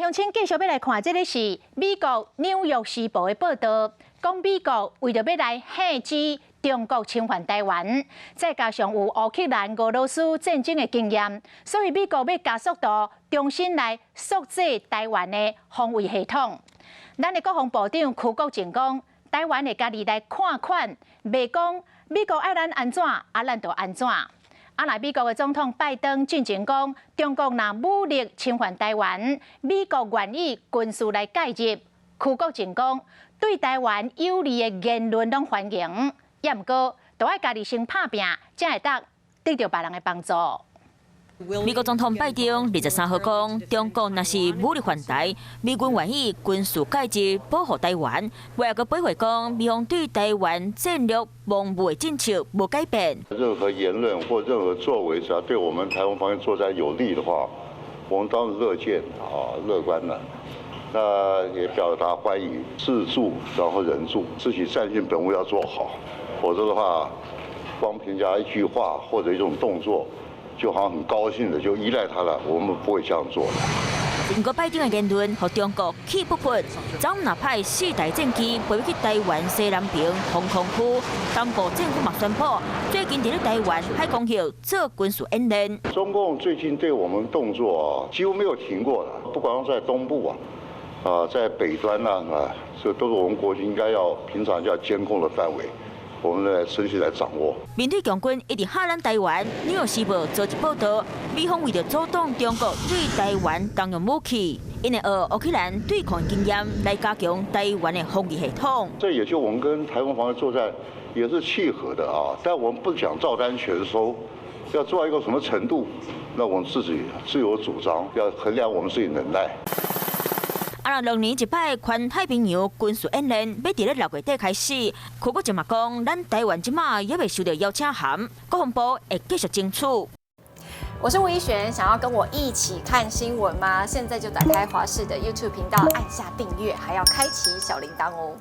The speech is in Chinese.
乡亲继续要来看，这个是美国《纽约时报》的报道，讲美国为着要来限制中国侵犯台湾，再加上有乌克兰、俄罗斯战争的经验，所以美国要加速度重新来塑制台湾的防卫系统。咱的国防部长邱国正讲，台湾会家己来看款，袂讲美国爱咱安怎，咱就安怎。来美国的总统拜登进前讲，中国若武力侵犯台湾，美国愿意军事来介入。邱国正讲，对台湾有利的言论拢欢迎，也毋过都爱家己先拍拼，才会得到别人的帮助。美国总统拜登23号讲，中国若是武力犯台，美军愿意军事介入保护台湾。外个补回讲，美方对台湾战略防卫政策无改变。任何言论或任何作为，只要对我们台湾防卫作战有利的话，我们当然乐见乐观的。那也表达欢迎，自助然后人助，自己战性本务要做好，否则的话，光评价一句话或者一种动作。就好像很高兴的就依赖他了，我们不会这样做。不过拜登的言论和中国气不忿，总纳派4台战机飞去台湾西南平防空区，东部政府嘛宣布，最近在台湾海空域做军事演练。中共最近对我们动作几乎没有停过的，不管在东部在北端这都是我们国军应该要平常就要监控的范围。我们来持续来掌握。面对强军一直吓咱台湾，《纽约时报》昨日报道，美方为了阻挡中国对台湾动用武器，因为学乌克兰对抗经验来加强台湾的防御系统。这也就我们跟台湾防卫作战也是契合的但我们不想照单全收，要做到一个什么程度，那我们自己自有主张，要衡量我们自己能耐。2006年一摆环太平洋军事演练，要伫6月底开始。邱国正嘛讲，咱台湾即马也未收到邀请函，国防部会继续争取。我是吴依璇，想要跟我一起看新闻吗？现在就打开华视的 YouTube 频道，按下订阅，还要开启小铃铛哦。